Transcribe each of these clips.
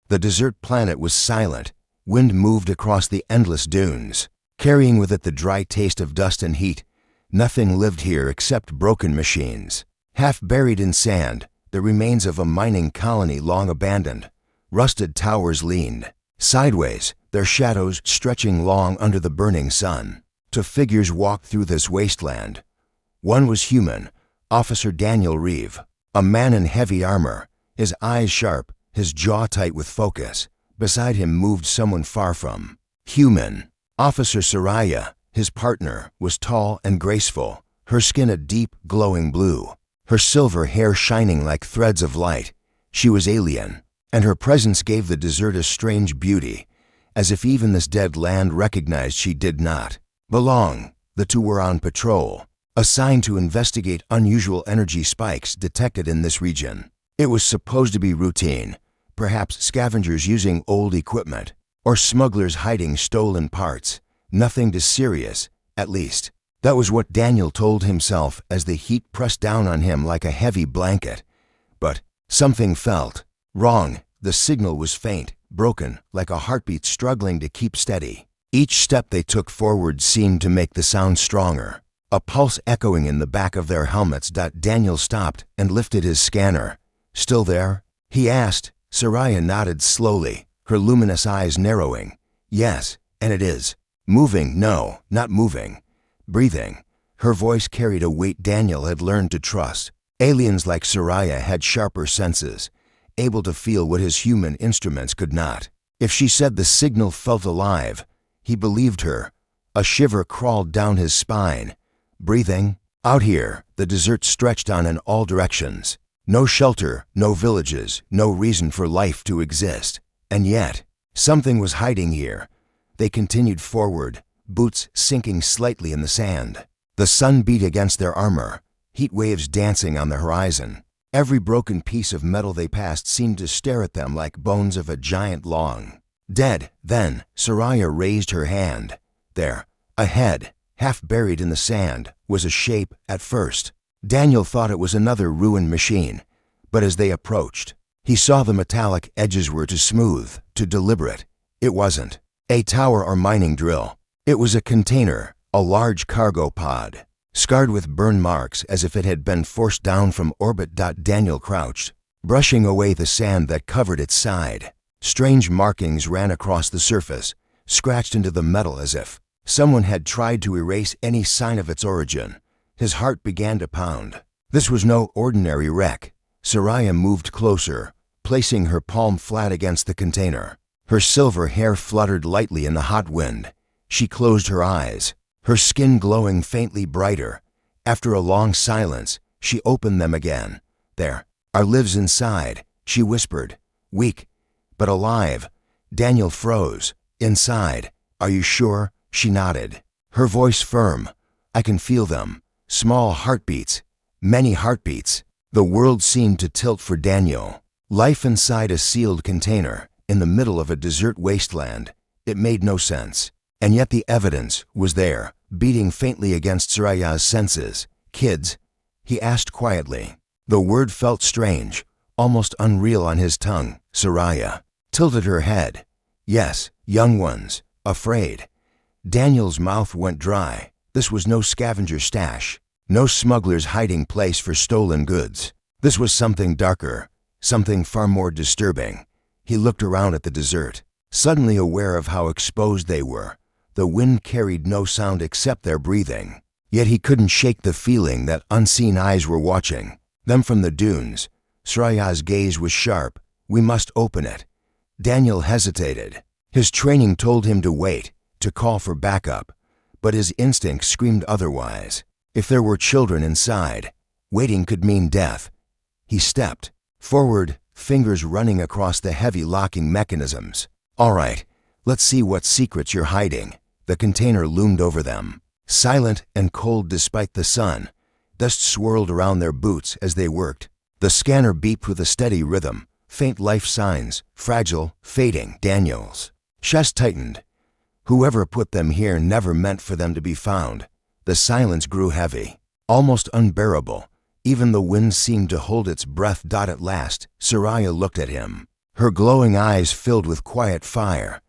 The desert planet was silent. Wind moved across the endless dunes, carrying with it the dry taste of dust and heat. Nothing lived here except broken machines. Half buried in sand, the remains of a mining colony long abandoned. Rusted towers leaned sideways, their shadows stretching long under the burning sun. Two figures walked through this wasteland. One was human, Officer Daniel Reeve, a man in heavy armor, his eyes sharp, his jaw tight with focus. Beside him moved someone far from human. Officer Soraya, his partner, was tall and graceful, her skin a deep, glowing blue, her silver hair shining like threads of light. She was alien, and her presence gave the desert a strange beauty, as if even this dead land recognized she did not belong. The two were on patrol, assigned to investigate unusual energy spikes detected in this region. It was supposed to be routine, perhaps scavengers using old equipment, or smugglers hiding stolen parts. Nothing too serious, at least. That was what Daniel told himself as the heat pressed down on him like a heavy blanket. But something felt wrong. The signal was faint, broken, like a heartbeat struggling to keep steady. Each step they took forward seemed to make the sound stronger, a pulse echoing in the back of their helmets. Daniel stopped and lifted his scanner. "Still there?" he asked. Soraya nodded slowly, her luminous eyes narrowing. "Yes, and it is. Moving, no, not moving. Breathing." Her voice carried a weight Daniel had learned to trust. Aliens like Soraya had sharper senses, able to feel what his human instruments could not. If she said the signal felt alive, he believed her. A shiver crawled down his spine. Breathing. Out here, the desert stretched on in all directions. No shelter, no villages, no reason for life to exist. And yet, something was hiding here. They continued forward, boots sinking slightly in the sand. The sun beat against their armor, heat waves dancing on the horizon. Every broken piece of metal they passed seemed to stare at them like bones of a giant long dead. Then, Soraya raised her hand. There, ahead, half buried in the sand, was a shape. At first, Daniel thought it was another ruined machine, but as they approached, he saw the metallic edges were too smooth, too deliberate. It wasn't a tower or mining drill. It was a container, a large cargo pod, scarred with burn marks as if it had been forced down from orbit. Daniel crouched, brushing away the sand that covered its side. Strange markings ran across the surface, scratched into the metal as if someone had tried to erase any sign of its origin. His heart began to pound. This was no ordinary wreck. Soraya moved closer, placing her palm flat against the container. Her silver hair fluttered lightly in the hot wind. She closed her eyes, her skin glowing faintly brighter. After a long silence, she opened them again. "There lives inside," she whispered. "Weak, but alive." Daniel froze. "Inside? Are you sure?" She nodded, her voice firm. "I can feel them. Small heartbeats. Many heartbeats." The world seemed to tilt for Daniel. Life inside a sealed container, in the middle of a desert wasteland. It made no sense. And yet the evidence was there, beating faintly against Soraya's senses. "Kids?" he asked quietly. The word felt strange, almost unreal on his tongue. Soraya tilted her head. "Yes, young ones, afraid." Daniel's mouth went dry. This was no scavenger stash, no smuggler's hiding place for stolen goods. This was something darker, something far more disturbing. He looked around at the desert, suddenly aware of how exposed they were. The wind carried no sound except their breathing. Yet he couldn't shake the feeling that unseen eyes were watching them from the dunes. Soraya's gaze was sharp. "We must open it." Daniel hesitated. His training told him to wait, to call for backup, but his instinct screamed otherwise. If there were children inside, waiting could mean death. He stepped forward, fingers running across the heavy locking mechanisms. "All right, let's see what secrets you're hiding." The container loomed over them, silent and cold despite the sun. Dust swirled around their boots as they worked. The scanner beeped with a steady rhythm, faint life signs, fragile, fading. Daniel's chest tightened. Whoever put them here never meant for them to be found. The silence grew heavy, almost unbearable. Even the wind seemed to hold its breath. At last, Soraya looked at him. Her glowing eyes filled with quiet fire.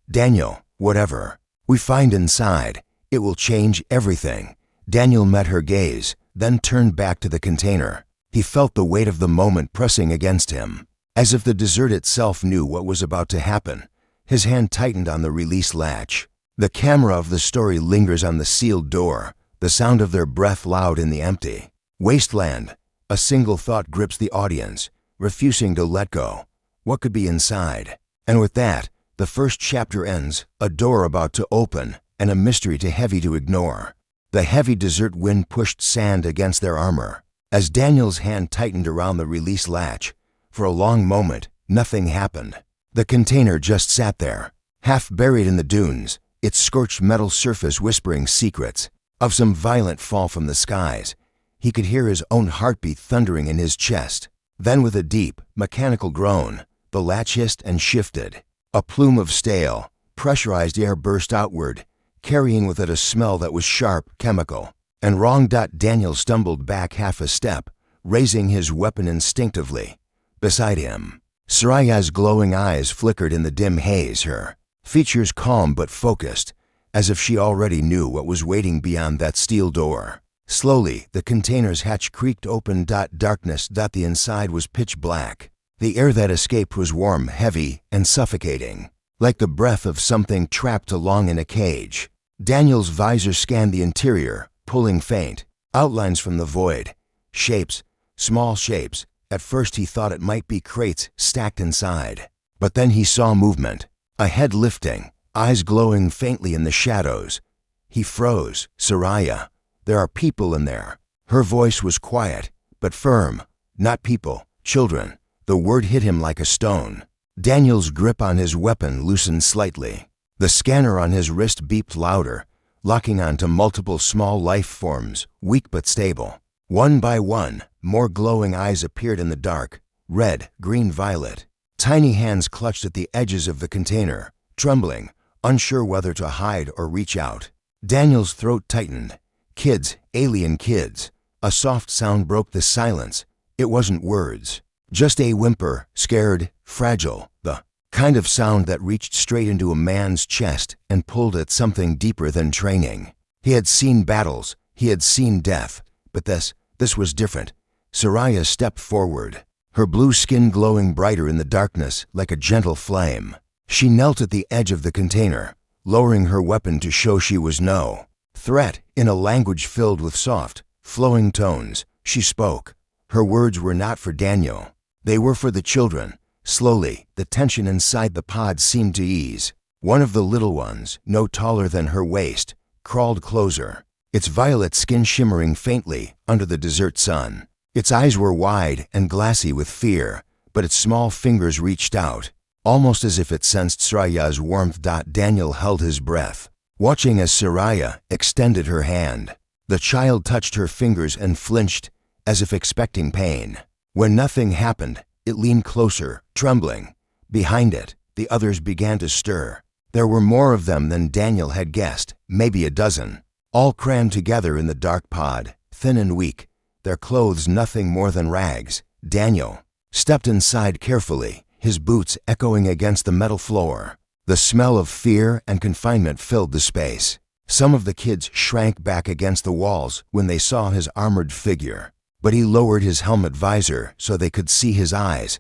"Daniel, whatever we find inside, it will change everything." Daniel met her gaze, then turned back to the container. He felt the weight of the moment pressing against him. As if the desert itself knew what was about to happen, his hand tightened on the release latch. The camera of the story lingers on the sealed door, the sound of their breath loud in the empty wasteland. A single thought grips the audience, refusing to let go. What could be inside? And with that, the first chapter ends, a door about to open, and a mystery too heavy to ignore. The heavy desert wind pushed sand against their armor. As Daniel's hand tightened around the release latch, for a long moment, nothing happened. The container just sat there, half buried in the dunes, its scorched metal surface whispering secrets of some violent fall from the skies. He could hear his own heartbeat thundering in his chest. Then with a deep, mechanical groan, the latch hissed and shifted. A plume of stale, pressurized air burst outward, carrying with it a smell that was sharp, chemical, and wrong. Daniel stumbled back half a step, raising his weapon instinctively. Beside him, Saraya's glowing eyes flickered in the dim haze, her features calm but focused, as if she already knew what was waiting beyond that steel door. Slowly, the container's hatch creaked open. Darkness. The inside was pitch black. The air that escaped was warm, heavy, and suffocating, like the breath of something trapped along in a cage. Daniel's visor scanned the interior, pulling faint outlines from the void. Shapes, small shapes. At first he thought it might be crates stacked inside. But then he saw movement, a head lifting, eyes glowing faintly in the shadows. He froze. "Saraya, there are people in there." Her voice was quiet, but firm. "Not people, children." The word hit him like a stone. Daniel's grip on his weapon loosened slightly. The scanner on his wrist beeped louder, locking onto multiple small life forms, weak but stable. One by one, more glowing eyes appeared in the dark, red, green, violet. Tiny hands clutched at the edges of the container, trembling, unsure whether to hide or reach out. Daniel's throat tightened. "Kids, alien kids." A soft sound broke the silence. It wasn't words, just a whimper, scared, fragile, the kind of sound that reached straight into a man's chest and pulled at something deeper than training. He had seen battles, he had seen death, but this was different. Saraya stepped forward, her blue skin glowing brighter in the darkness like a gentle flame. She knelt at the edge of the container, lowering her weapon to show she was no threat. In a language filled with soft, flowing tones, she spoke. Her words were not for Daniel. They were for the children. Slowly, the tension inside the pod seemed to ease. One of the little ones, no taller than her waist, crawled closer, its violet skin shimmering faintly under the desert sun. Its eyes were wide and glassy with fear, but its small fingers reached out, almost as if it sensed Saraya's warmth. Daniel held his breath, watching as Saraya extended her hand. The child touched her fingers and flinched, as if expecting pain. When nothing happened, it leaned closer, trembling. Behind it, the others began to stir. There were more of them than Daniel had guessed, maybe a dozen, all crammed together in the dark pod, thin and weak, their clothes nothing more than rags. Daniel stepped inside carefully, his boots echoing against the metal floor. The smell of fear and confinement filled the space. Some of the kids shrank back against the walls when they saw his armored figure, but he lowered his helmet visor so they could see his eyes.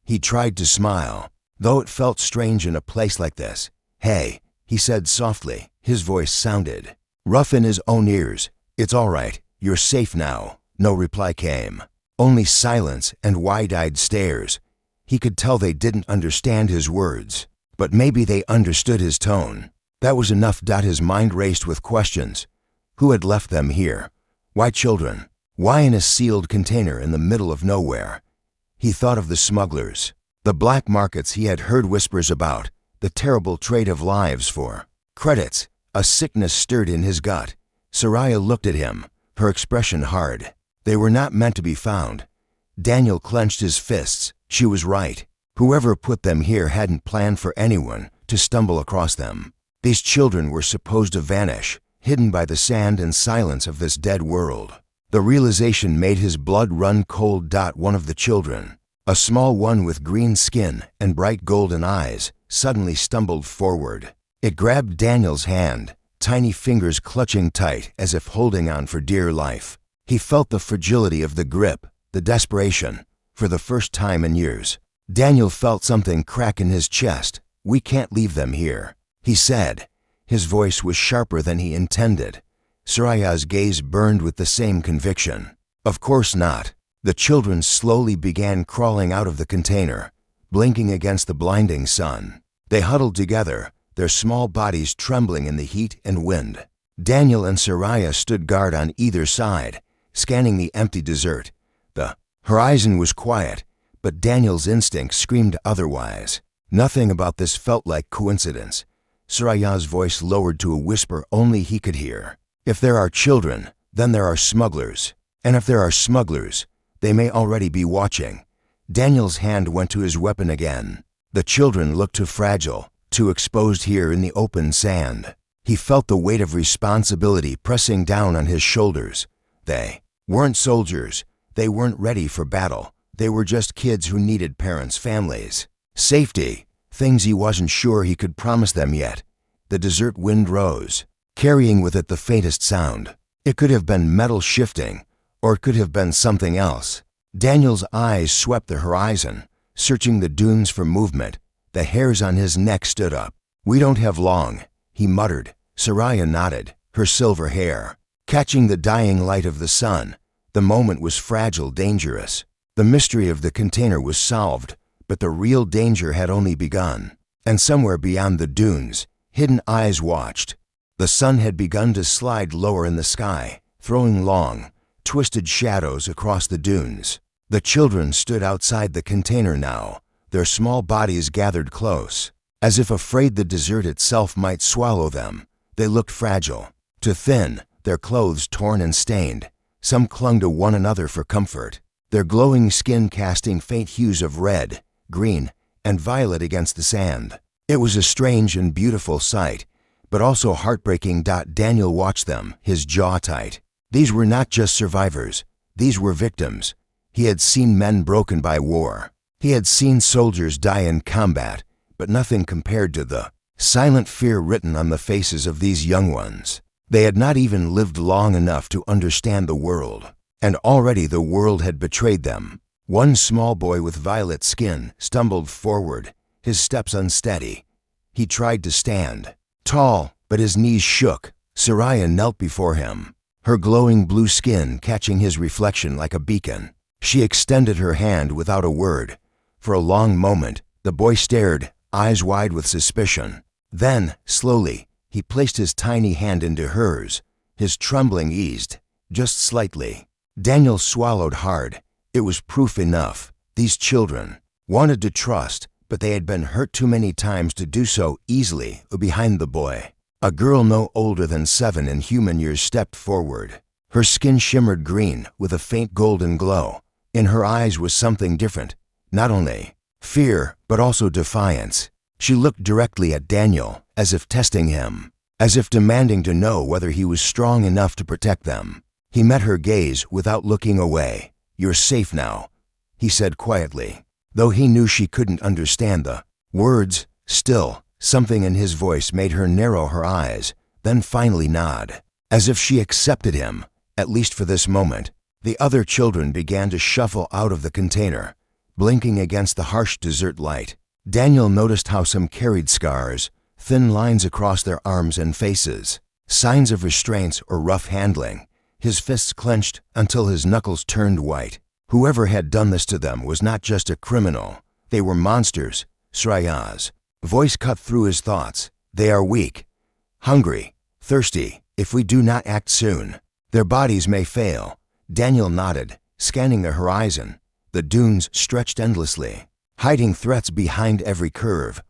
He tried to smile, though it felt strange in a place like this. "Hey," he said softly. His voice sounded rough in his own ears. "It's all right. You're safe now." No reply came, only silence and wide-eyed stares. He could tell they didn't understand his words, but maybe they understood his tone. That was enough. His mind raced with questions. Who had left them here? Why children? Why in a sealed container in the middle of nowhere? He thought of the smugglers, the black markets he had heard whispers about, the terrible trade of lives for credits. A sickness stirred in his gut. Saraya looked at him, her expression hard. They were not meant to be found. Daniel clenched his fists. She was right. Whoever put them here hadn't planned for anyone to stumble across them. These children were supposed to vanish, hidden by the sand and silence of this dead world. The realization made his blood run cold. One of the children, A small one with green skin and bright golden eyes suddenly stumbled forward. It grabbed Daniel's hand, tiny fingers clutching tight as if holding on for dear life. He felt the fragility of the grip, the desperation, for the first time in years. Daniel felt something crack in his chest. "We can't leave them here," he said. His voice was sharper than he intended. Saraya's gaze burned with the same conviction. Of course not. The children slowly began crawling out of the container, blinking against the blinding sun. They huddled together, their small bodies trembling in the heat and wind. Daniel and Saraya stood guard on either side, scanning the empty desert. The horizon was quiet, but Daniel's instincts screamed otherwise. Nothing about this felt like coincidence. Saraya's voice lowered to a whisper only he could hear. "If there are children, then there are smugglers. And if there are smugglers, they may already be watching." Daniel's hand went to his weapon again. The children looked too fragile, too exposed here in the open sand. He felt the weight of responsibility pressing down on his shoulders. They weren't soldiers. They weren't ready for battle. They were just kids who needed parents, families, safety, things he wasn't sure he could promise them yet. The desert wind rose, carrying with it the faintest sound. It could have been metal shifting, or it could have been something else. Daniel's eyes swept the horizon, searching the dunes for movement. The hairs on his neck stood up. "We don't have long," he muttered. Saraya nodded, her silver hair catching the dying light of the sun. The moment was fragile, dangerous. The mystery of the container was solved, but the real danger had only begun. And somewhere beyond the dunes, hidden eyes watched. The sun had begun to slide lower in the sky, throwing long, twisted shadows across the dunes. The children stood outside the container now, their small bodies gathered close, as if afraid the desert itself might swallow them. They looked fragile, too thin, their clothes torn and stained. Some clung to one another for comfort, their glowing skin casting faint hues of red, green, and violet against the sand. It was a strange and beautiful sight, but also heartbreaking. Daniel watched them, his jaw tight. These were not just survivors. These were victims. He had seen men broken by war. He had seen soldiers die in combat, but nothing compared to the silent fear written on the faces of these young ones. They had not even lived long enough to understand the world, and already the world had betrayed them. One small boy with violet skin stumbled forward, his steps unsteady. He tried to stand, tall, but his knees shook. Saraya knelt before him, her glowing blue skin catching his reflection like a beacon. She extended her hand without a word. For a long moment, the boy stared, eyes wide with suspicion. Then, slowly, he placed his tiny hand into hers. His trembling eased, just slightly. Daniel swallowed hard. It was proof enough. These children wanted to trust, but they had been hurt too many times to do so easily. Behind the boy, a girl no older than 7 in human years stepped forward. Her skin shimmered green with a faint golden glow. In her eyes was something different, not only fear, but also defiance. She looked directly at Daniel, as if testing him, as if demanding to know whether he was strong enough to protect them. He met her gaze without looking away. "You're safe now," he said quietly, though he knew she couldn't understand the words. Still, something in his voice made her narrow her eyes, then finally nod, as if she accepted him, at least for this moment. The other children began to shuffle out of the container, blinking against the harsh desert light. Daniel noticed how some carried scars, thin lines across their arms and faces, signs of restraints or rough handling. His fists clenched until his knuckles turned white. Whoever had done this to them was not just a criminal. They were monsters. Sraya's voice cut through his thoughts. "They are weak, hungry, thirsty. If we do not act soon, their bodies may fail." Daniel nodded, scanning the horizon. The dunes stretched endlessly, hiding threats behind every curve.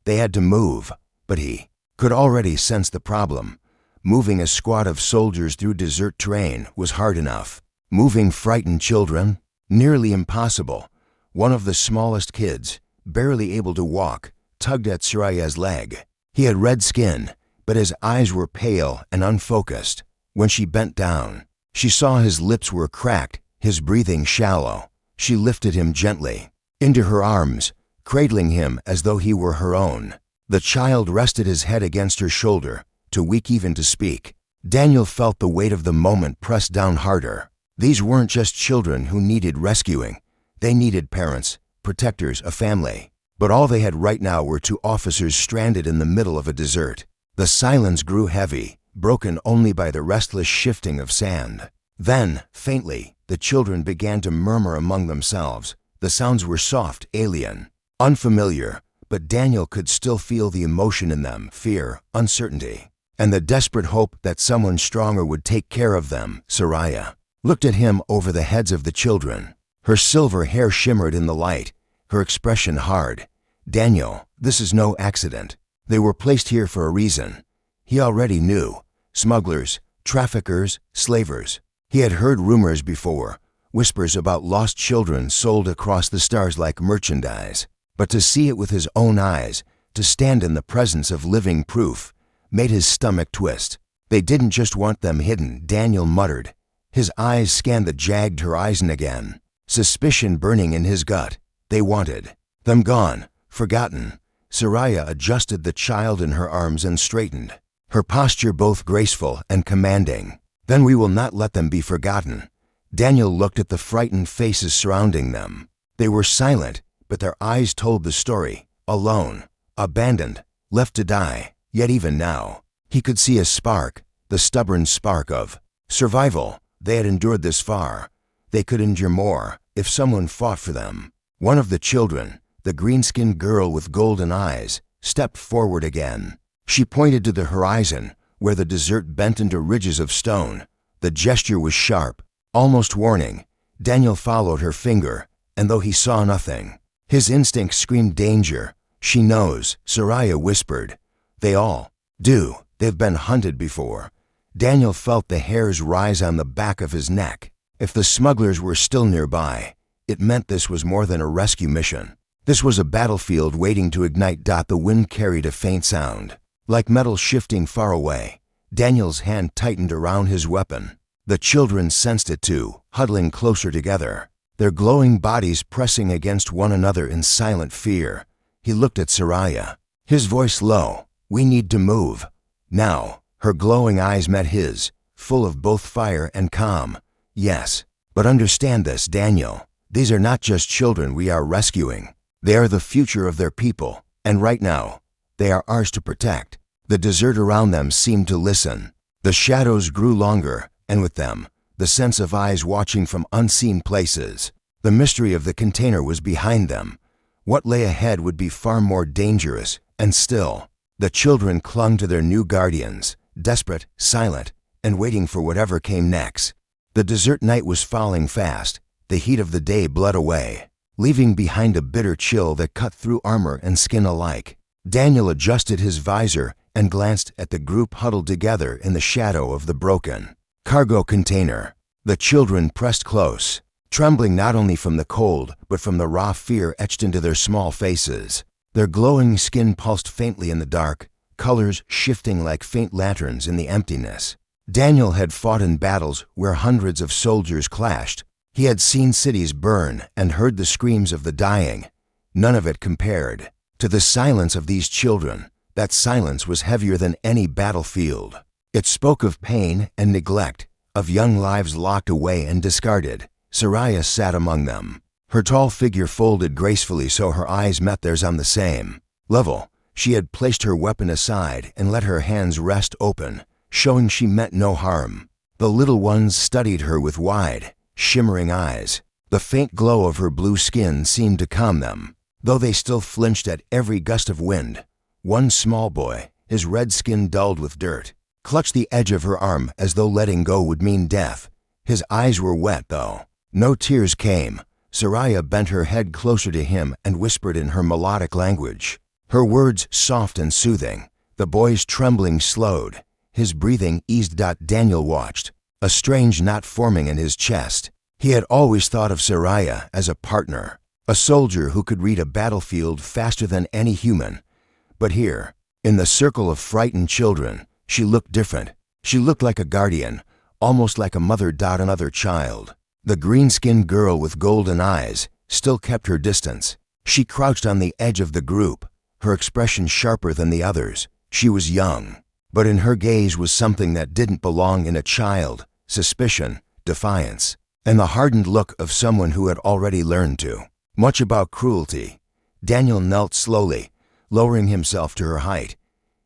They had to move, but he could already sense the problem. Moving a squad of soldiers through desert terrain was hard enough. Moving frightened children? Nearly impossible. One of the smallest kids, barely able to walk, tugged at Saraya's leg. He had red skin, but his eyes were pale and unfocused. When she bent down, she saw his lips were cracked, his breathing shallow. She lifted him gently. into her arms, cradling him as though he were her own. The child rested his head against her shoulder, too weak even to speak. Daniel felt the weight of the moment press down harder. These weren't just children who needed rescuing. They needed parents, protectors, a family. But all they had right now were two officers stranded in the middle of a desert. The silence grew heavy, broken only by the restless shifting of sand. Then, faintly, the children began to murmur among themselves. The sounds were soft, alien, unfamiliar, but Daniel could still feel the emotion in them, fear, uncertainty, and the desperate hope that someone stronger would take care of them. Soraya looked at him over the heads of the children. Her silver hair shimmered in the light, her expression hard. Daniel, this is no accident. They were placed here for a reason. He already knew. Smugglers, traffickers, slavers. He had heard rumors before, whispers about lost children sold across the stars like merchandise. But to see it with his own eyes, to stand in the presence of living proof, made his stomach twist. They didn't just want them hidden, Daniel muttered. His eyes scanned the jagged horizon again, suspicion burning in his gut. They wanted them gone, forgotten. Soraya adjusted the child in her arms and straightened, her posture both graceful and commanding. Then we will not let them be forgotten. Daniel looked at the frightened faces surrounding them. They were silent, but their eyes told the story. Alone, abandoned, left to die. Yet even now, he could see a spark, the stubborn spark of survival. They had endured this far. They could endure more if someone fought for them. One of the children, the green-skinned girl with golden eyes, stepped forward again. She pointed to the horizon, where the desert bent into ridges of stone. The gesture was sharp, almost warning. Daniel followed her finger, and though he saw nothing, his instinct screamed danger. She knows, Soraya whispered. They all do. They've been hunted before. Daniel felt the hairs rise on the back of his neck. If the smugglers were still nearby, it meant this was more than a rescue mission. This was a battlefield waiting to ignite. The wind carried a faint sound, like metal shifting far away. Daniel's hand tightened around his weapon. The children sensed it too, huddling closer together, their glowing bodies pressing against one another in silent fear. He looked at Soraya, his voice low. We need to move. Now, her glowing eyes met his, full of both fire and calm. Yes, but understand this, Daniel. These are not just children we are rescuing. They are the future of their people, and right now, they are ours to protect. The desert around them seemed to listen. The shadows grew longer, and with them, the sense of eyes watching from unseen places. The mystery of the container was behind them. What lay ahead would be far more dangerous, and still, the children clung to their new guardians, desperate, silent, and waiting for whatever came next. The desert night was falling fast. The heat of the day bled away, leaving behind a bitter chill that cut through armor and skin alike. Daniel adjusted his visor and glanced at the group huddled together in the shadow of the broken cargo container. The children pressed close, trembling not only from the cold but from the raw fear etched into their small faces. Their glowing skin pulsed faintly in the dark, colors shifting like faint lanterns in the emptiness. Daniel had fought in battles where hundreds of soldiers clashed. He had seen cities burn and heard the screams of the dying. None of it compared to the silence of these children. That silence was heavier than any battlefield. It spoke of pain and neglect, of young lives locked away and discarded. Soraya sat among them, her tall figure folded gracefully so her eyes met theirs on the same level. She had placed her weapon aside and let her hands rest open, showing she meant no harm. The little ones studied her with wide, shimmering eyes. The faint glow of her blue skin seemed to calm them, though they still flinched at every gust of wind. One small boy, his red skin dulled with dirt, clutched the edge of her arm as though letting go would mean death. His eyes were wet, though. No tears came. Soraya bent her head closer to him and whispered in her melodic language, her words soft and soothing. The boy's trembling slowed. His breathing eased. Daniel watched, a strange knot forming in his chest. He had always thought of Soraya as a partner, a soldier who could read a battlefield faster than any human. But here, in the circle of frightened children, she looked different. She looked like a guardian, almost like a mother. Another child, the green-skinned girl with golden eyes, still kept her distance. She crouched on the edge of the group, her expression sharper than the others. She was young, but in her gaze was something that didn't belong in a child: suspicion, defiance, and the hardened look of someone who had already learned too much about cruelty. Daniel knelt slowly, lowering himself to her height.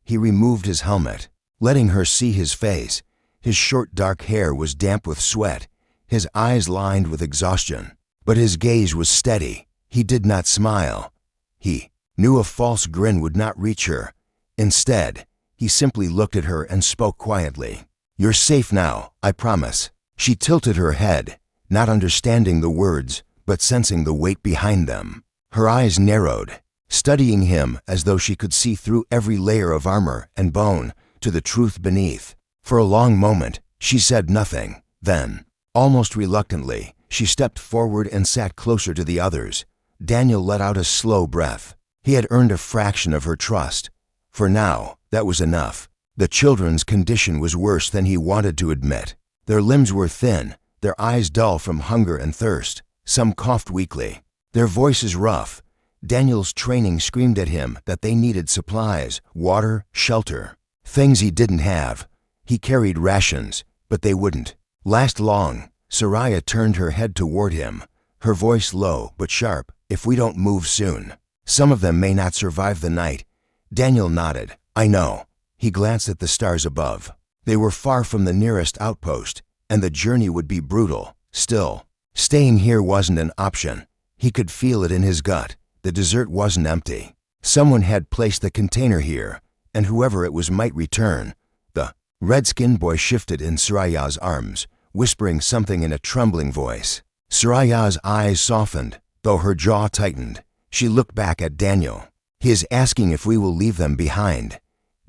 He removed his helmet, letting her see his face. His short dark hair was damp with sweat, his eyes lined with exhaustion. But his gaze was steady. He did not smile. He knew a false grin would not reach her. Instead, he simply looked at her and spoke quietly. "You're safe now, I promise." She tilted her head, not understanding the words, but sensing the weight behind them. Her eyes narrowed, studying him as though she could see through every layer of armor and bone to the truth beneath. For a long moment, she said nothing. Then, almost reluctantly, she stepped forward and sat closer to the others. Daniel let out a slow breath. He had earned a fraction of her trust. For now, that was enough. The children's condition was worse than he wanted to admit. Their limbs were thin, their eyes dull from hunger and thirst. Some coughed weakly, their voices rough. Daniel's training screamed at him that they needed supplies, water, shelter. Things he didn't have. He carried rations, but they wouldn't last long. Soraya turned her head toward him, her voice low but sharp. "If we don't move soon, some of them may not survive the night." Daniel nodded. "I know." He glanced at the stars above. They were far from the nearest outpost, and the journey would be brutal. Still, staying here wasn't an option. He could feel it in his gut. The desert wasn't empty. Someone had placed the container here, and whoever it was might return. The red-skinned boy shifted in Soraya's arms, whispering something in a trembling voice. Soraya's eyes softened, though her jaw tightened. She looked back at Daniel. "He is asking if we will leave them behind."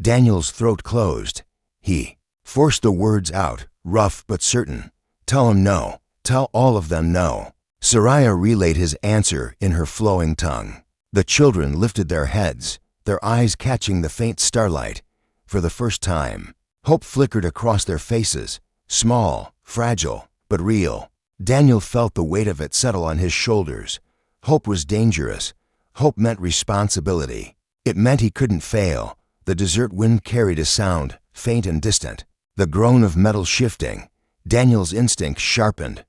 Daniel's throat closed. He forced the words out, rough but certain. "Tell him no. Tell all of them no." Soraya relayed his answer in her flowing tongue. The children lifted their heads, their eyes catching the faint starlight. For the first time, hope flickered across their faces, small, fragile, but real. Daniel felt the weight of it settle on his shoulders. Hope was dangerous. Hope meant responsibility. It meant he couldn't fail. The desert wind carried a sound, faint and distant, the groan of metal shifting. Daniel's instinct sharpened.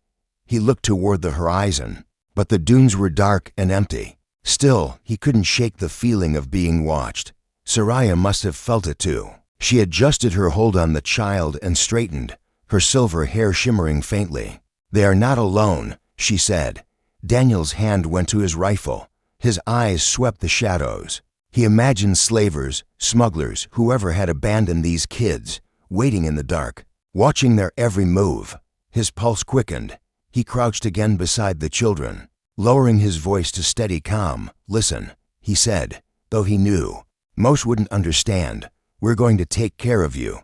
He looked toward the horizon, but the dunes were dark and empty. Still, he couldn't shake the feeling of being watched. Soraya must have felt it too. She adjusted her hold on the child and straightened, her silver hair shimmering faintly. "They are not alone," she said. Daniel's hand went to his rifle. His eyes swept the shadows. He imagined slavers, smugglers, whoever had abandoned these kids, waiting in the dark, watching their every move. His pulse quickened. He crouched again beside the children, lowering his voice to steady calm. "Listen," he said, though he knew most wouldn't understand. "We're going to take care of you,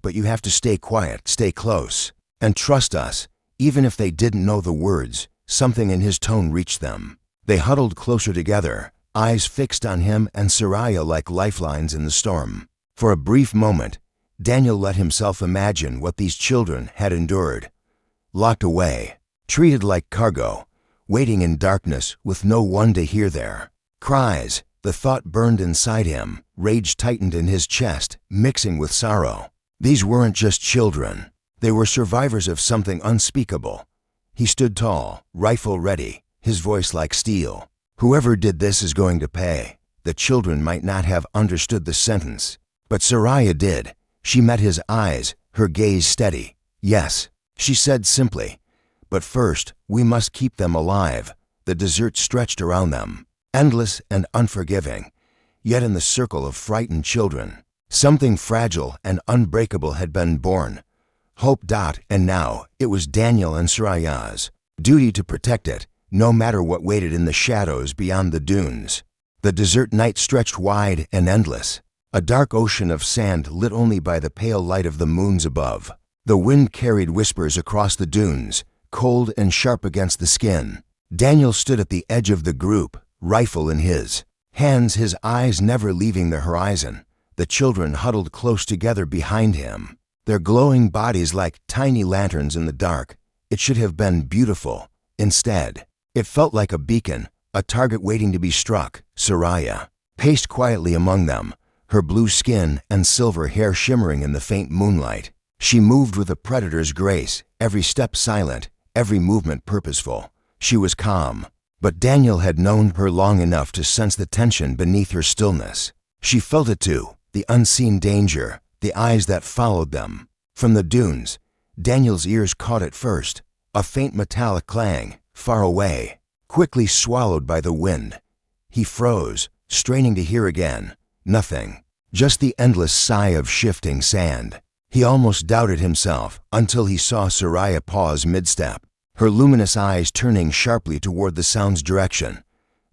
but you have to stay quiet, stay close, and trust us." Even if they didn't know the words, something in his tone reached them. They huddled closer together, eyes fixed on him and Soraya like lifelines in the storm. For a brief moment, Daniel let himself imagine what these children had endured. Locked away, treated like cargo, waiting in darkness with no one to hear their cries. The thought burned inside him, rage tightened in his chest, mixing with sorrow. These weren't just children. They were survivors of something unspeakable. He stood tall, rifle ready, his voice like steel. "Whoever did this is going to pay." The children might not have understood the sentence, but Soraya did. She met his eyes, her gaze steady. "Yes," she said simply. "But first, we must keep them alive." The desert stretched around them, endless and unforgiving. Yet in the circle of frightened children, something fragile and unbreakable had been born. Hope. And now it was Daniel and Soraya's duty to protect it, no matter what waited in the shadows beyond the dunes. The desert night stretched wide and endless, a dark ocean of sand lit only by the pale light of the moons above. The wind carried whispers across the dunes, cold and sharp against the skin. Daniel stood at the edge of the group, rifle in his hands, his eyes never leaving the horizon. The children huddled close together behind him, their glowing bodies like tiny lanterns in the dark. It should have been beautiful. Instead, It felt like a beacon, a target waiting to be struck. Soraya paced quietly among them, her blue skin and silver hair shimmering in the faint moonlight. She moved with a predator's grace, every step silent, every movement purposeful. She was calm, but Daniel had known her long enough to sense the tension beneath her stillness. She felt it too, the unseen danger, the eyes that followed them. From the dunes, Daniel's ears caught it first, a faint metallic clang, far away, quickly swallowed by the wind. He froze, straining to hear again. Nothing, just the endless sigh of shifting sand. He almost doubted himself until he saw Soraya pause mid-step, her luminous eyes turning sharply toward the sound's direction.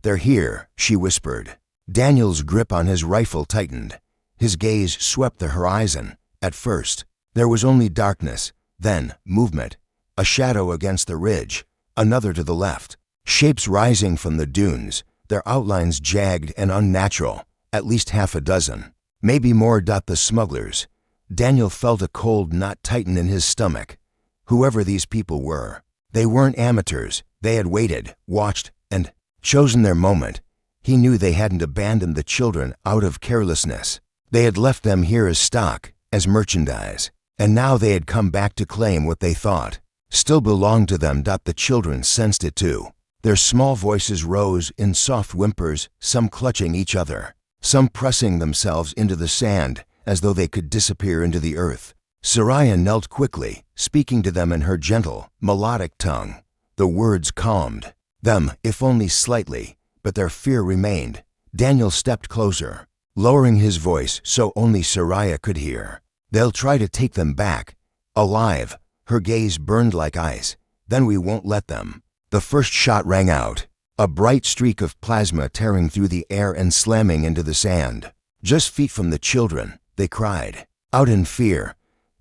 "They're here," she whispered. Daniel's grip on his rifle tightened. His gaze swept the horizon. At first, there was only darkness, then movement, a shadow against the ridge, another to the left. Shapes rising from the dunes, their outlines jagged and unnatural, at least half a dozen, maybe more. The smugglers. Daniel felt a cold knot tighten in his stomach. Whoever these people were, they weren't amateurs. They had waited, watched, and chosen their moment. He knew they hadn't abandoned the children out of carelessness. They had left them here as stock, as merchandise, and now they had come back to claim what they thought still belonged to them. The children sensed it too. Their small voices rose in soft whimpers, some clutching each other, some pressing themselves into the sand as though they could disappear into the earth. Soraya knelt quickly, speaking to them in her gentle, melodic tongue. The words calmed them, if only slightly, but their fear remained. Daniel stepped closer, lowering his voice so only Soraya could hear. "They'll try to take them back, alive." Her gaze burned like ice. "Then we won't let them." The first shot rang out, a bright streak of plasma tearing through the air and slamming into the sand. Just feet from the children, they cried out in fear.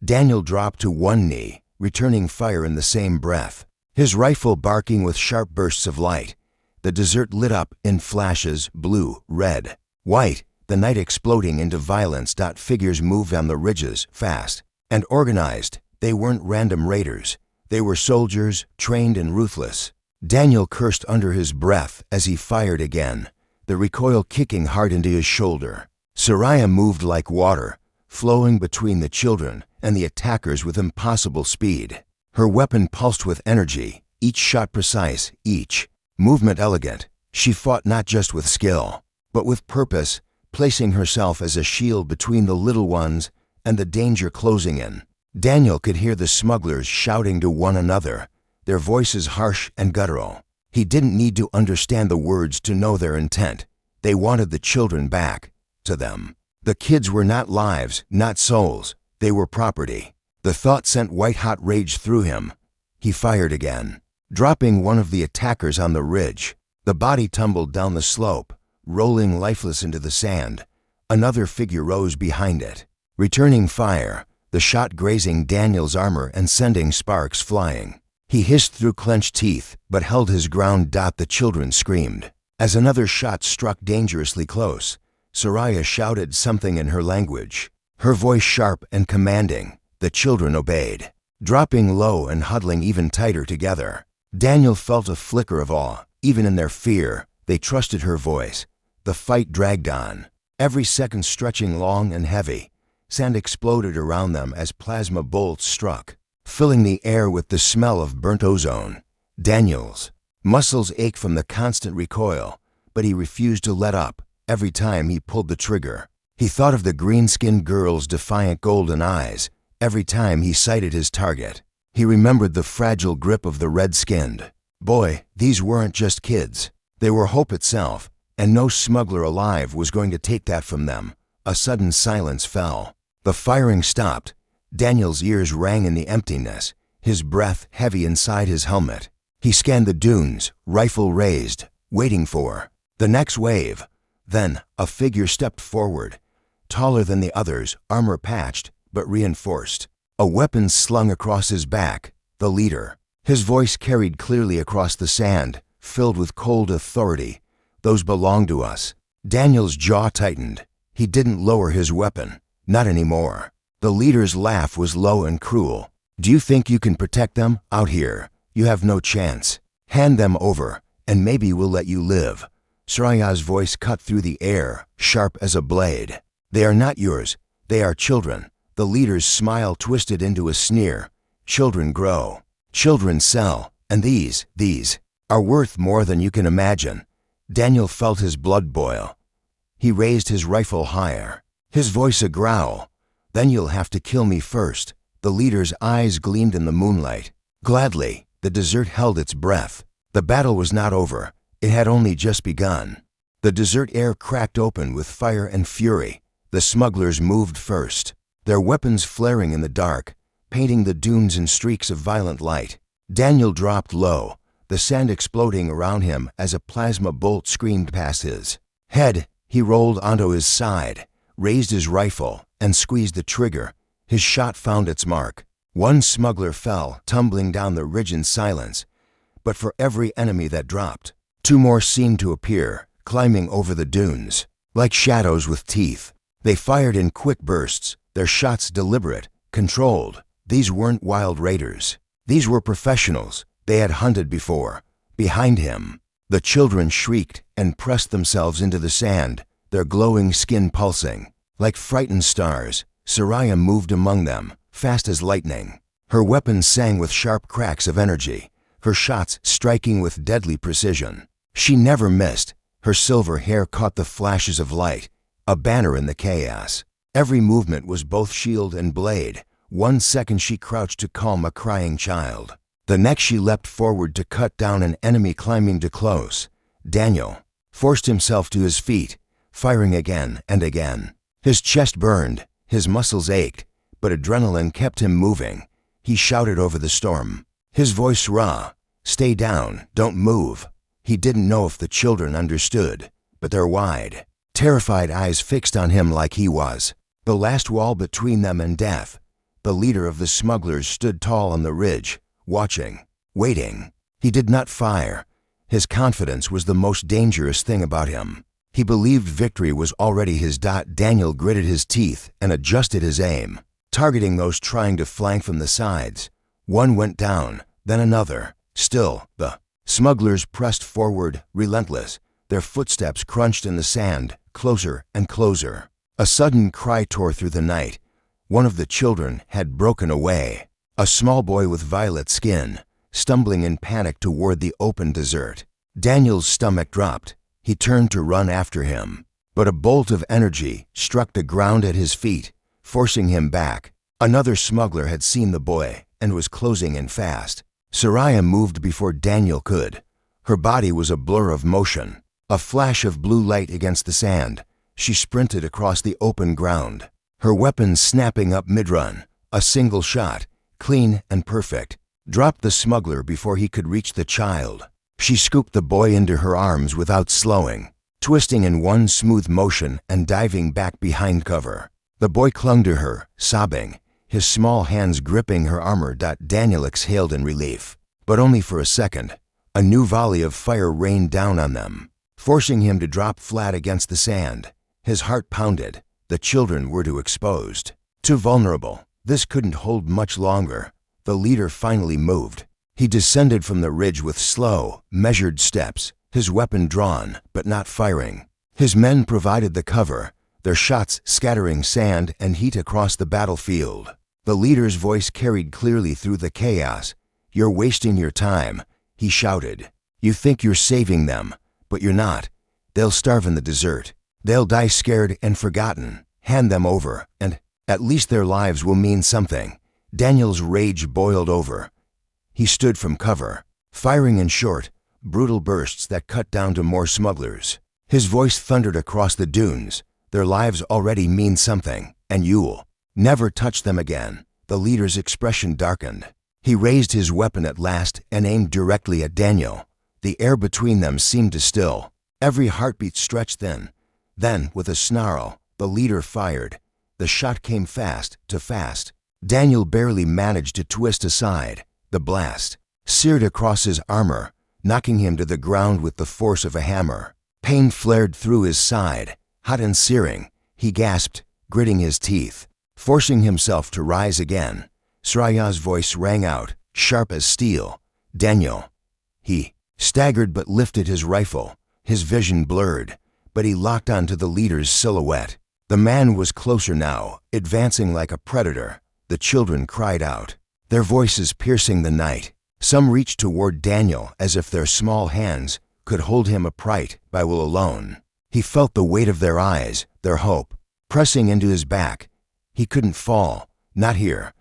Daniel dropped to one knee, returning fire in the same breath, his rifle barking with sharp bursts of light. The desert lit up in flashes, blue, red, white, the night exploding into violence. Figures moved on the ridges, fast and organized. They weren't random raiders. They were soldiers, trained and ruthless. Daniel cursed under his breath as he fired again, the recoil kicking hard into his shoulder. Soraya moved like water, flowing between the children and the attackers with impossible speed. Her weapon pulsed with energy, each shot precise, each movement elegant. She fought not just with skill, but with purpose, placing herself as a shield between the little ones and the danger closing in. Daniel could hear the smugglers shouting to one another, their voices harsh and guttural. He didn't need to understand the words to know their intent. They wanted the children back to them. The kids were not lives, not souls. They were property. The thought sent white-hot rage through him. He fired again, dropping one of the attackers on the ridge. The body tumbled down the slope, rolling lifeless into the sand. Another figure rose behind it, returning fire, the shot grazing Daniel's armor and sending sparks flying. He hissed through clenched teeth, but held his ground. The children screamed. As another shot struck dangerously close, Soraya shouted something in her language, her voice sharp and commanding. The children obeyed, dropping low and huddling even tighter together. Daniel felt a flicker of awe. Even in their fear, they trusted her voice. The fight dragged on, every second stretching long and heavy. Sand exploded around them as plasma bolts struck, filling the air with the smell of burnt ozone. Daniel's muscles ached from the constant recoil, but he refused to let up. Every time he pulled the trigger, he thought of the green-skinned girl's defiant golden eyes. Every time he sighted his target, he remembered the fragile grip of the red-skinned. Boy, these weren't just kids. They were hope itself, and no smuggler alive was going to take that from them. A sudden silence fell. The firing stopped. Daniel's ears rang in the emptiness, his breath heavy inside his helmet. He scanned the dunes, rifle raised, waiting for the next wave. Then a figure stepped forward, taller than the others, armor patched but reinforced, a weapon slung across his back. The leader. His voice carried clearly across the sand, filled with cold authority. "Those belong to us." Daniel's jaw tightened. He didn't lower his weapon. Not anymore. The leader's laugh was low and cruel. "Do you think you can protect them? Out here, you have no chance. Hand them over, and maybe we'll let you live." Saraya's voice cut through the air, sharp as a blade. "They are not yours. They are children." The leader's smile twisted into a sneer. "Children grow. Children sell. And these are worth more than you can imagine." Daniel felt his blood boil. He raised his rifle higher, his voice a growl. "Then you'll have to kill me first." The leader's eyes gleamed in the moonlight. Gladly, the desert held its breath. The battle was not over. It had only just begun. The desert air cracked open with fire and fury. The smugglers moved first, their weapons flaring in the dark, painting the dunes in streaks of violent light. Daniel dropped low, the sand exploding around him as a plasma bolt screamed past his head. He rolled onto his side, raised his rifle, and squeezed the trigger. His shot found its mark. One smuggler fell, tumbling down the ridge in silence. But for every enemy that dropped, two more seemed to appear, climbing over the dunes, like shadows with teeth. They fired in quick bursts, their shots deliberate, controlled. These weren't wild raiders. These were professionals. They had hunted before. Behind him, the children shrieked and pressed themselves into the sand, their glowing skin pulsing. Like frightened stars, Saraya moved among them, fast as lightning. Her weapon sang with sharp cracks of energy, her shots striking with deadly precision. She never missed. Her silver hair caught the flashes of light, a banner in the chaos. Every movement was both shield and blade. 1 second she crouched to calm a crying child. The next she leapt forward to cut down an enemy climbing too close. Daniel forced himself to his feet, firing again and again. His chest burned, his muscles ached, but adrenaline kept him moving. He shouted over the storm, his voice raw, "Stay down, don't move." He didn't know if the children understood, but their wide, terrified eyes fixed on him like he was. The last wall between them and death. The leader of the smugglers stood tall on the ridge, watching, waiting. He did not fire. His confidence was the most dangerous thing about him. He believed victory was already his. Daniel gritted his teeth and adjusted his aim, targeting those trying to flank from the sides. One went down, then another. Still, the smugglers pressed forward, relentless. Their footsteps crunched in the sand, closer and closer. A sudden cry tore through the night. One of the children had broken away. A small boy with violet skin, stumbling in panic toward the open desert. Daniel's stomach dropped. He turned to run after him, but a bolt of energy struck the ground at his feet, forcing him back. Another smuggler had seen the boy and was closing in fast. Saraya moved before Daniel could. Her body was a blur of motion, a flash of blue light against the sand. She sprinted across the open ground, her weapon snapping up mid-run. A single shot, clean and perfect, dropped the smuggler before he could reach the child. She scooped the boy into her arms without slowing, twisting in one smooth motion and diving back behind cover. The boy clung to her, sobbing, his small hands gripping her armor. Daniel exhaled in relief, but only for a second. A new volley of fire rained down on them, forcing him to drop flat against the sand. His heart pounded. The children were too exposed, too vulnerable. This couldn't hold much longer. The leader finally moved. He descended from the ridge with slow, measured steps, his weapon drawn, but not firing. His men provided the cover, their shots scattering sand and heat across the battlefield. The leader's voice carried clearly through the chaos. "You're wasting your time," he shouted. "You think you're saving them, but you're not. They'll starve in the desert. They'll die scared and forgotten. Hand them over, and at least their lives will mean something." Daniel's rage boiled over. He stood from cover, firing in short, brutal bursts that cut down to more smugglers. His voice thundered across the dunes. "Their lives already mean something, and you'll never touch them again." The leader's expression darkened. He raised his weapon at last and aimed directly at Daniel. The air between them seemed to still. Every heartbeat stretched thin. Then, with a snarl, the leader fired. The shot came fast, too fast. Daniel barely managed to twist aside. The blast seared across his armor, knocking him to the ground with the force of a hammer. Pain flared through his side, hot and searing. He gasped, gritting his teeth, forcing himself to rise again. Sraya's voice rang out, sharp as steel. "Daniel." He staggered but lifted his rifle, his vision blurred, but he locked onto the leader's silhouette. The man was closer now, advancing like a predator. The children cried out, their voices piercing the night. Some reached toward Daniel as if their small hands could hold him upright by will alone. He felt the weight of their eyes, their hope, pressing into his back. He couldn't fall, not here,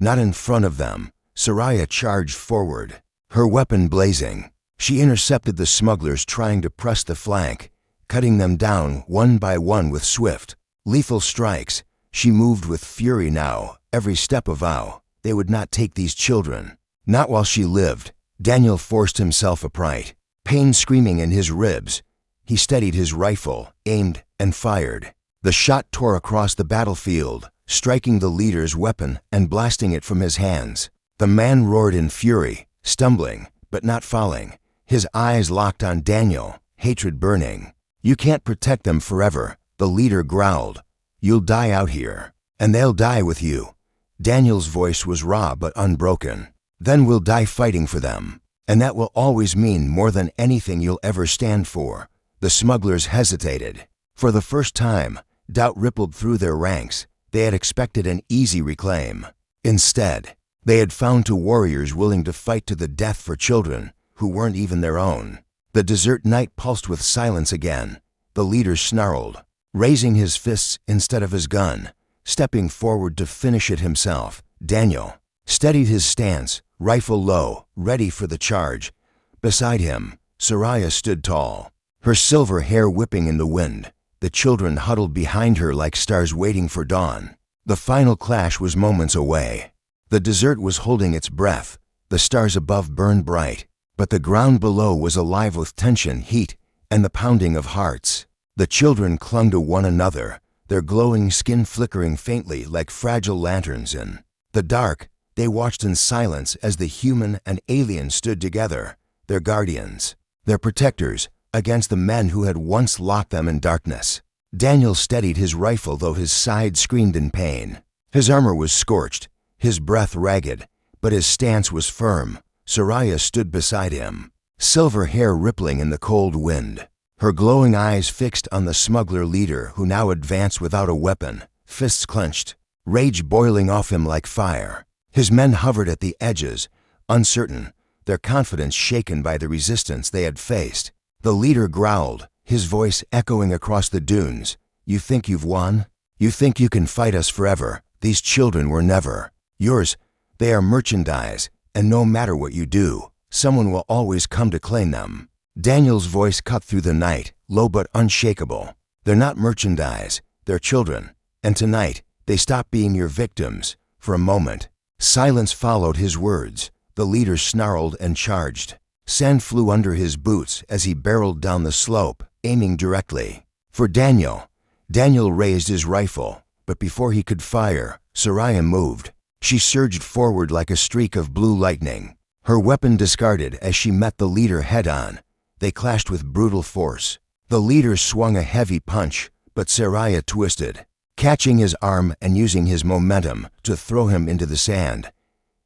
not in front of them. Soraya charged forward, her weapon blazing. She intercepted the smugglers trying to press the flank, cutting them down one by one with swift, lethal strikes. She moved with fury now, every step a vow. They would not take these children. Not while she lived. Daniel forced himself upright, pain screaming in his ribs. He steadied his rifle, aimed, and fired. The shot tore across the battlefield, striking the leader's weapon and blasting it from his hands. The man roared in fury, stumbling, but not falling. His eyes locked on Daniel, hatred burning. You can't protect them forever, the leader growled. You'll die out here, and they'll die with you. Daniel's voice was raw but unbroken. Then we'll die fighting for them, and that will always mean more than anything you'll ever stand for. The smugglers hesitated. For the first time, doubt rippled through their ranks. They had expected an easy reclaim. Instead, they had found two warriors willing to fight to the death for children who weren't even their own. The desert night pulsed with silence again. The leader snarled, raising his fists instead of his gun, stepping forward to finish it himself. Daniel steadied his stance, rifle low, ready for the charge. Beside him, Soraya stood tall, her silver hair whipping in the wind. The children huddled behind her like stars waiting for dawn. The final clash was moments away. The desert was holding its breath. The stars above burned bright, but the ground below was alive with tension, heat, and the pounding of hearts. The children clung to one another, their glowing skin flickering faintly like fragile lanterns in the dark. They watched in silence as the human and alien stood together, their guardians, their protectors, against the men who had once locked them in darkness. Daniel steadied his rifle though his side screamed in pain. His armor was scorched, his breath ragged, but his stance was firm. Soraya stood beside him, silver hair rippling in the cold wind, her glowing eyes fixed on the smuggler leader who now advanced without a weapon, fists clenched, rage boiling off him like fire. His men hovered at the edges, uncertain, their confidence shaken by the resistance they had faced. The leader growled, his voice echoing across the dunes. You think you've won? You think you can fight us forever? These children were never yours. They are merchandise, and no matter what you do, someone will always come to claim them. Daniel's voice cut through the night, low but unshakable. They're not merchandise, they're children, and tonight, they stop being your victims. For a moment, silence followed his words. The leader snarled and charged. Sand flew under his boots as he barreled down the slope, aiming directly for Daniel. Daniel raised his rifle, but before he could fire, Soraya moved. She surged forward like a streak of blue lightning, her weapon discarded as she met the leader head-on. They clashed with brutal force. The leader swung a heavy punch, but Soraya twisted, catching his arm and using his momentum to throw him into the sand.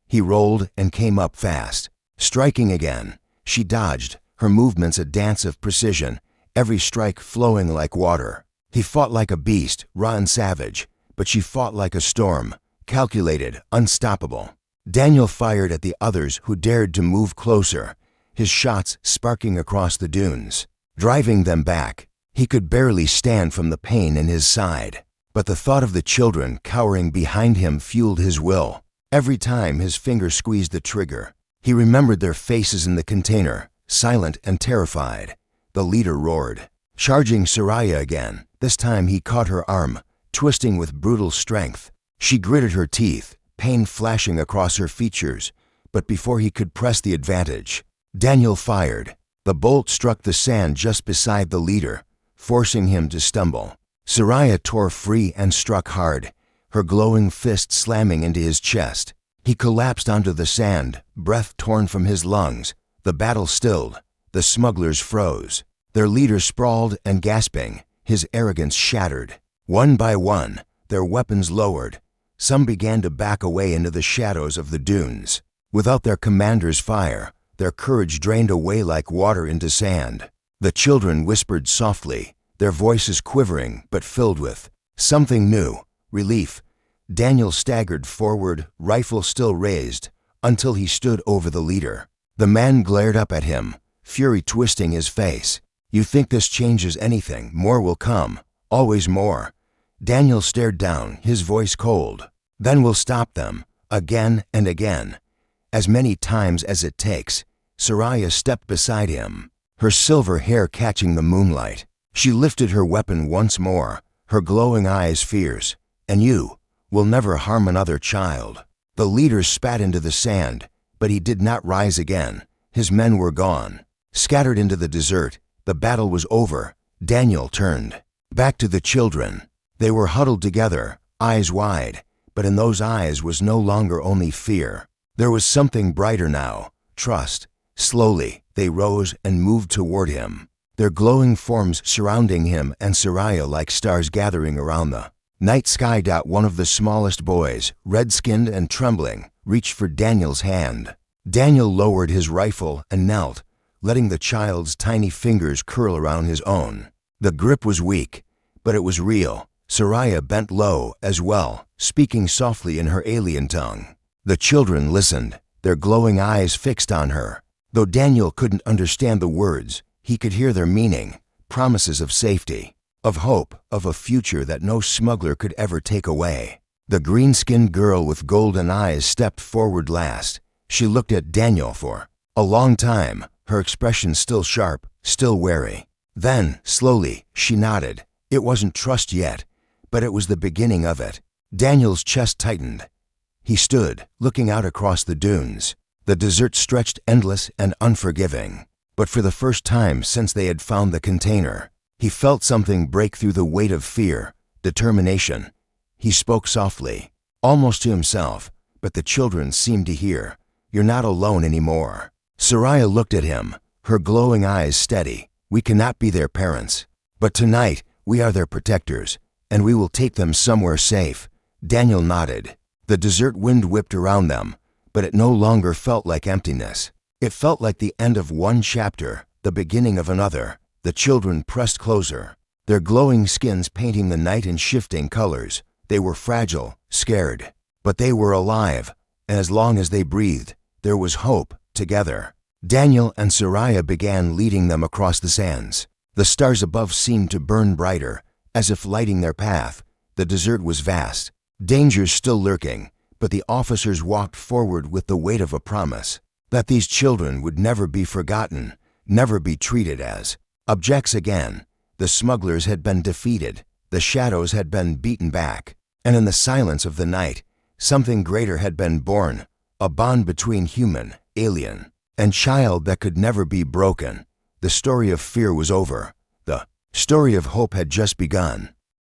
He rolled and came up fast, striking again. She dodged, her movements a dance of precision, every strike flowing like water. He fought like a beast, raw and savage, but she fought like a storm, calculated, unstoppable. Daniel fired at the others who dared to move closer, his shots sparking across the dunes, driving them back. He could barely stand from the pain in his side, but the thought of the children cowering behind him fueled his will. Every time his finger squeezed the trigger, he remembered their faces in the container, silent and terrified. The leader roared, charging Soraya again. This time he caught her arm, twisting with brutal strength. She gritted her teeth, pain flashing across her features, but before he could press the advantage, Daniel fired. The bolt struck the sand just beside the leader, forcing him to stumble. Soraya tore free and struck hard, her glowing fist slamming into his chest. He collapsed onto the sand, breath torn from his lungs. The battle stilled. The smugglers froze, their leader sprawled and gasping, his arrogance shattered. One by one, their weapons lowered. Some began to back away into the shadows of the dunes. Without their commander's fire, their courage drained away like water into sand. The children whispered softly, their voices quivering but filled with something new, relief. Daniel staggered forward, rifle still raised, until he stood over the leader. The man glared up at him, fury twisting his face. "You think this changes anything? More will come. Always more." Daniel stared down, his voice cold. "Then we'll stop them, again and again. As many times as it takes." Soraya stepped beside him, her silver hair catching the moonlight. She lifted her weapon once more, her glowing eyes fierce. "And you will never harm another child." The leader spat into the sand, but he did not rise again. His men were gone, scattered into the desert. The battle was over. Daniel turned back to the children. They were huddled together, eyes wide, but in those eyes was no longer only fear. There was something brighter now, trust. Slowly, they rose and moved toward him, their glowing forms surrounding him and Soraya like stars gathering around the night sky. One of the smallest boys, red-skinned and trembling, reached for Daniel's hand. Daniel lowered his rifle and knelt, letting the child's tiny fingers curl around his own. The grip was weak, but it was real. Soraya bent low as well, speaking softly in her alien tongue. The children listened, their glowing eyes fixed on her. Though Daniel couldn't understand the words, he could hear their meaning, promises of safety, of hope, of a future that no smuggler could ever take away. The green-skinned girl with golden eyes stepped forward last. She looked at Daniel for a long time, her expression still sharp, still wary. Then, slowly, she nodded. It wasn't trust yet, but it was the beginning of it. Daniel's chest tightened. He stood, looking out across the dunes. The desert stretched endless and unforgiving. But for the first time since they had found the container, he felt something break through the weight of fear, determination. He spoke softly, almost to himself, but the children seemed to hear. "You're not alone anymore." Soraya looked at him, her glowing eyes steady. "We cannot be their parents, but tonight we are their protectors, and we will take them somewhere safe." Daniel nodded. The desert wind whipped around them, but it no longer felt like emptiness. It felt like the end of one chapter, the beginning of another. The children pressed closer, their glowing skins painting the night in shifting colors. They were fragile, scared, but they were alive, and as long as they breathed, there was hope. Together, Daniel and Soraya began leading them across the sands. The stars above seemed to burn brighter, as if lighting their path. The desert was vast, dangers still lurking, but the officers walked forward with the weight of a promise that these children would never be forgotten, never be treated as objects again. The smugglers had been defeated, the shadows had been beaten back, and in the silence of the night, something greater had been born, a bond between human, alien, and child that could never be broken. The story of fear was over. The story of hope had just begun.